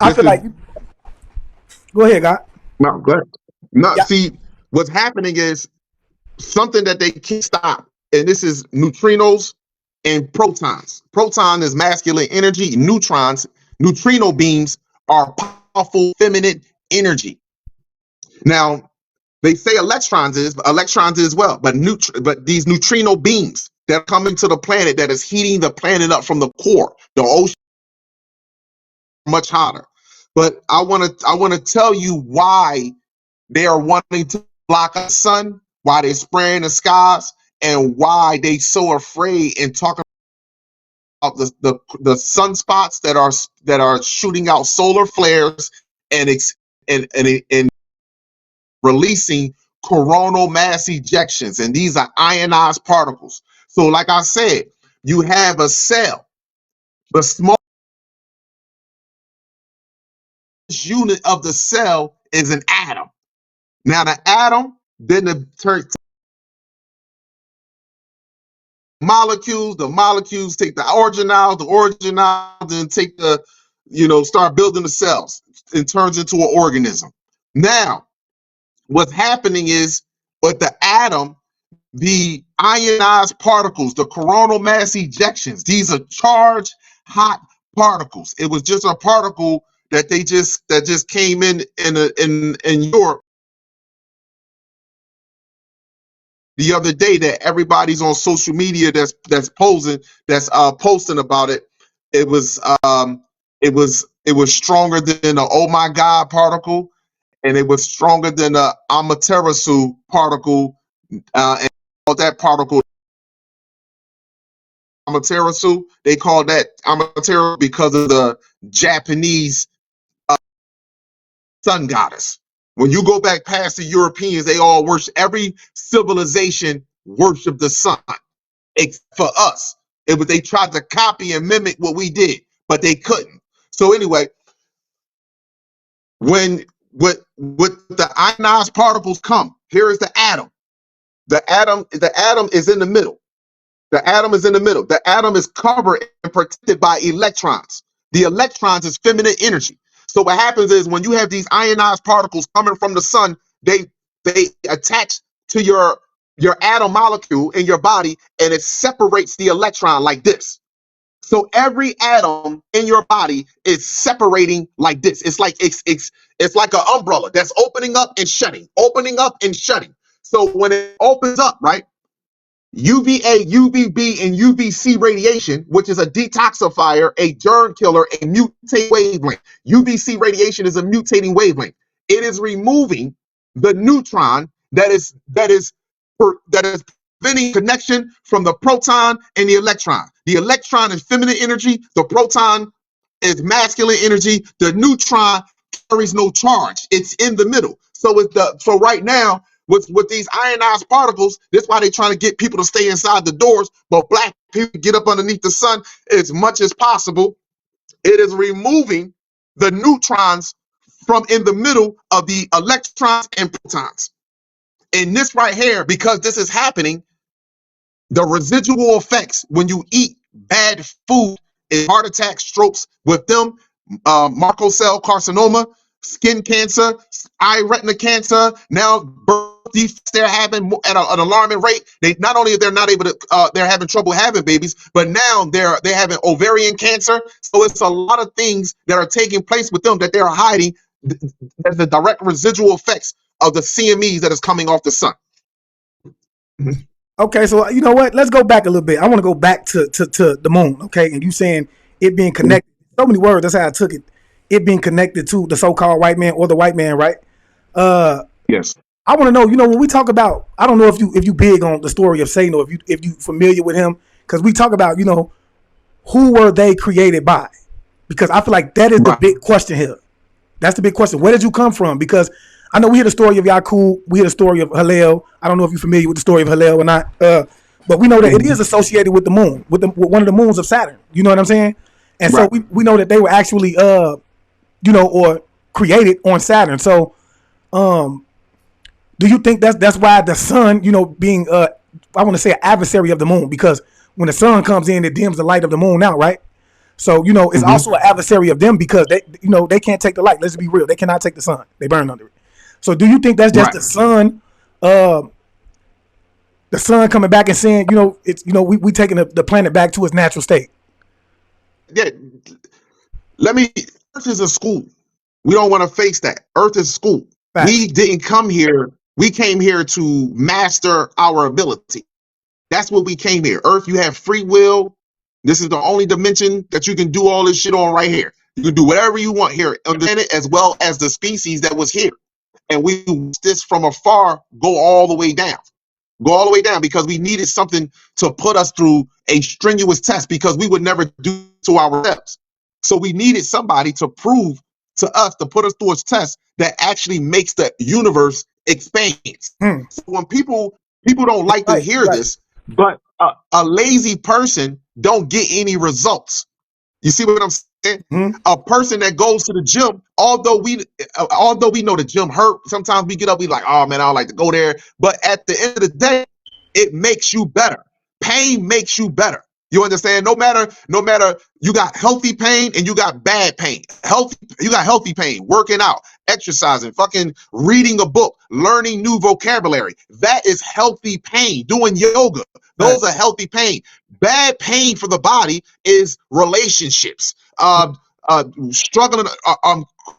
I This feel is like, go ahead, God. no good. No, Yeah. see, what's happening is something that they can't stop, and this is neutrinos and protons. Proton is masculine energy. Neutrino beams are powerful feminine energy. Now, they say electrons is well, but these neutrino beams that are coming to the planet that is heating the planet up from the core, the ocean much hotter. But I want to tell you why they are wanting to block the sun, why they're spraying the skies, and why they so afraid and talking about the sunspots that are shooting out solar flares and and releasing coronal mass ejections, and these are ionized particles. So, like I said, you have a cell. The smallest unit of the cell is an atom. Now, the atom then turns molecules. The molecules take the organelles then take start building the cells. It turns into an organism. Now, what's happening is with the atom, the ionized particles, the coronal mass ejections, these are charged hot particles. It was just a particle that just came in Europe the other day that everybody's on social media that's posting about it. It was it was stronger than the oh my god particle, and it was stronger than the Amaterasu particle, and that particle Amaterasu. They call that Amaterasu because of the Japanese sun goddess. When you go back past the Europeans, they all worship, every civilization worship the sun, except for us. It was, they tried to copy and mimic what we did, but they couldn't. So anyway, when with the ionized particles come, here is the atom. The atom is in the middle. The atom is in the middle. The atom is covered and protected by electrons. The electrons is feminine energy. So what happens is when you have these ionized particles coming from the sun, they attach to your atom molecule in your body, and it separates the electron like this. So every atom in your body is separating like this. It's like an umbrella that's opening up and shutting, opening up and shutting. So when it opens up, right? UVA, UVB, and UVC radiation, which is a detoxifier, a germ killer, a mutating wavelength. UVC radiation is a mutating wavelength. It is removing the neutron that is preventing connection from the proton and the electron. The electron is feminine energy. The proton is masculine energy. The neutron carries no charge. It's in the middle. So right now, with these ionized particles, that's why they're trying to get people to stay inside the doors, but black people get up underneath the sun as much as possible. It is removing the neutrons from in the middle of the electrons and protons. And this right here, because this is happening, the residual effects when you eat bad food is heart attacks, strokes with them, Merkel cell carcinoma, skin cancer, eye retina cancer, now birth defects they're having at an alarming rate. They not only they're not able to, they're having trouble having babies, but now they're having ovarian cancer. So it's a lot of things that are taking place with them that they're hiding as the direct residual effects of the CMEs that is coming off the sun. Okay, so you know what? Let's go back a little bit. I want to go back to the moon, okay? And you saying it being connected. So many words, that's how I took it. It being connected to the so-called white man or the white man, right? Yes. I want to know, when we talk about, I don't know if you big on the story of Satan, or if you familiar with him, because we talk about, who were they created by? Because I feel like that is the big question here. That's the big question. Where did you come from? Because I know we hear the story of Yakub, we hear the story of Hillel. I don't know if you're familiar with the story of Hillel or not, but we know that it is associated with the moon, with one of the moons of Saturn. You know what I'm saying? And so we know that they were actually, or created on Saturn. So, do you think that's why the sun, being I want to say an adversary of the moon, because when the sun comes in, it dims the light of the moon out, right? So, you know, it's also an adversary of them because they, you know, they can't take the light. Let's be real. They cannot take the sun. They burn under it. So do you think that's just the sun coming back and saying, you know, it's, you know, we taking the planet back to its natural state? Yeah. Earth is a school. We don't want to face that. Earth is school. Facts. We didn't come here. We came here to master our ability. That's what we came here. Earth, you have free will. This is the only dimension that you can do all this shit on right here. You can do whatever you want here on the planet as well as the species that was here. And we watched this from afar go all the way down. Go all the way down because we needed something to put us through a strenuous test because we would never do to ourselves. So we needed somebody to prove to us, to put us through a test that actually makes the universe expand. So when people don't like to hear this, but a lazy person don't get any results. You see what I'm saying? A person that goes to the gym, although we know the gym hurt, sometimes we get up, we like, oh man, I don't like to go there. But at the end of the day, it makes you better. Pain makes you better. You understand? No matter you got healthy pain and you got bad pain. You got healthy pain, working out, exercising, fucking reading a book, learning new vocabulary. That is healthy pain. Doing yoga. Those are healthy pain. Bad pain for the body is relationships. Struggling,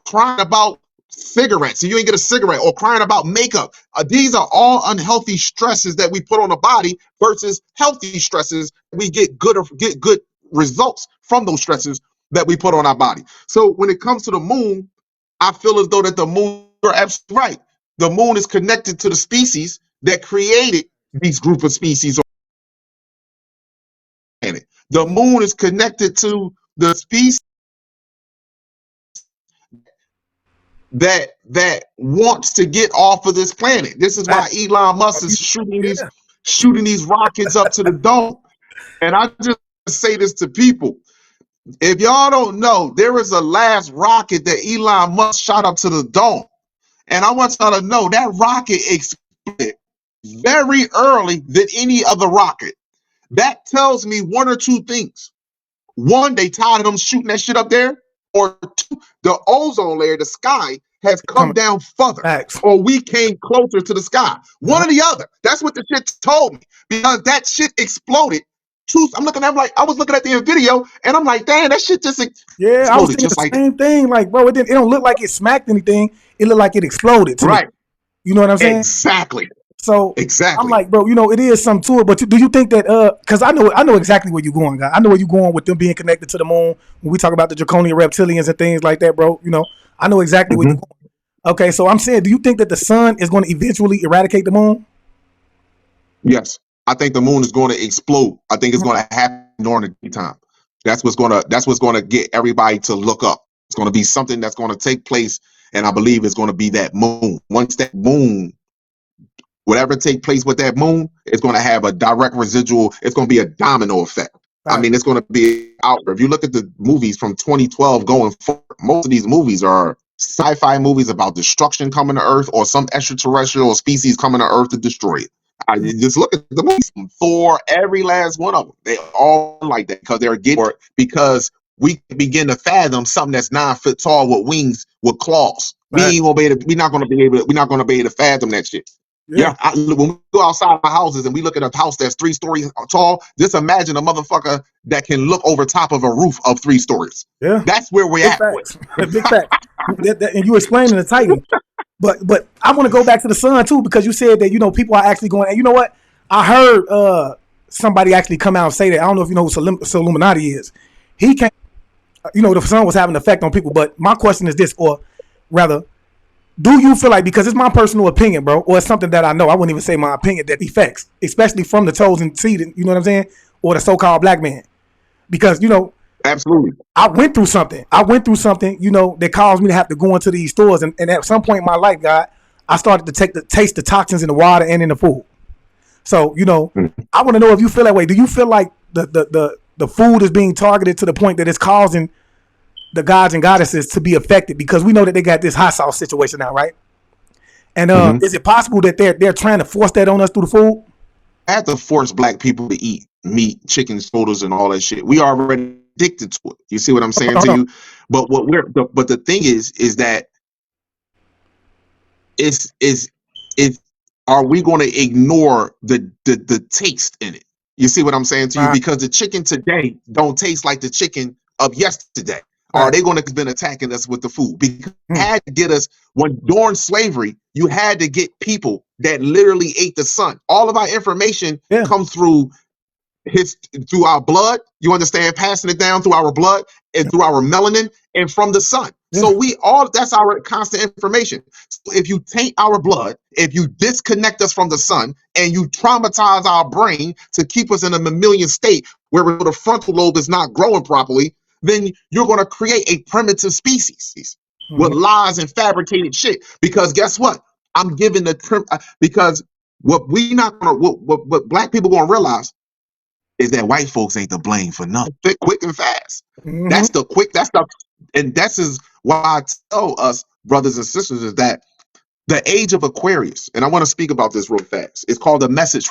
crying about cigarettes, and you ain't get a cigarette, or crying about makeup. These are all unhealthy stresses that we put on the body versus healthy stresses. We get good results from those stresses that we put on our body. So when it comes to the moon, I feel as though that the moon, you're absolutely right. The moon is connected to the species that created these group of species. The moon is connected to the species that wants to get off of this planet. This is why Elon Musk is shooting these rockets up to the dome. And I just say this to people. If y'all don't know, there was a last rocket that Elon Musk shot up to the dome. And I want y'all to know that rocket exploded very early than any other rocket. That tells me one or two things. One, they tired of them shooting that shit up there. Or two, the ozone layer, the sky, has come down further. Or we came closer to the sky. One or the other. That's what the shit told me. Because that shit exploded. I'm looking at I was looking at the video, and I'm like, damn, that shit just exploded. I was thinking just the same thing. Like, bro, it don't look like it smacked anything. It looked like it exploded. Right. Me. You know what I'm saying? Exactly. So exactly, I'm like, bro, you know, it is something to it. But do you think that because I know exactly where you're going, guy. I know where you're going with them being connected to the moon when we talk about the draconian reptilians and things like that, bro. You know, I know exactly where you're going. Okay, so I'm saying, do you think that the sun is going to eventually eradicate the moon? Yes, I think the moon is going to explode. I think it's going to happen during the daytime. That's what's going to get everybody to look up. It's going to be something that's going to take place, and I believe it's going to be that moon. Once that moon, whatever take place with that moon, it's going to have a direct residual. It's going to be a domino effect. Right. I mean, it's going to be out. If you look at the movies from 2012 going forward, most of these movies are sci-fi movies about destruction coming to Earth or some extraterrestrial species coming to Earth to destroy it. I just look at the movies. Thor, every last one of them, they all like that because we begin to fathom something that's 9 foot tall with wings with claws. Right. We're not going to be able to fathom that shit. Yeah, when we go outside our houses and we look at a house that's 3 stories tall, just imagine a motherfucker that can look over top of a roof of 3 stories. Yeah, that's where we're at. Big fact. And you explaining the Titan, but I want to go back to the sun too, because you said that, you know, people are actually going. And you know what? I heard somebody actually come out and say that. I don't know if you know who Illuminati is. He came. You know, the sun was having an effect on people. But my question is this, or rather, do you feel like, because it's my personal opinion, bro, or it's something that I know, I wouldn't even say my opinion, that affects, especially from the chosen seed, you know what I'm saying, or the so-called black man, because, you know, absolutely, I went through something, you know, that caused me to have to go into these stores, and at some point in my life, God, I started to taste the toxins in the water and in the food. So, you know, I want to know if you feel that way. Do you feel like the food is being targeted to the point that it's causing the gods and goddesses to be affected, because we know that they got this hot sauce situation now, right? And is it possible that they're trying to force that on us through the food? I have to force black people to eat meat, chicken, sodas, and all that shit. We already addicted to it. You see what I'm saying to you? But but the thing is that is are we going to ignore the taste in it? You see what I'm saying to you? Because the chicken today don't taste like the chicken of yesterday. Are they going to been attacking us with the food? Because you had to get us during slavery, you had to get people that literally ate the sun. All of our information comes through our blood. You understand? Passing it down through our blood and through our melanin and from the sun. So that's our constant information. So if you taint our blood, if you disconnect us from the sun and you traumatize our brain to keep us in a mammalian state where the frontal lobe is not growing properly, then you're going to create a primitive species with lies and fabricated shit. Because guess what? I'm giving because what black people going to realize is that white folks ain't to blame for nothing. Quick and fast. That's and that's why I tell us, brothers and sisters, is that the age of Aquarius, and I want to speak about this real fast. It's called The Message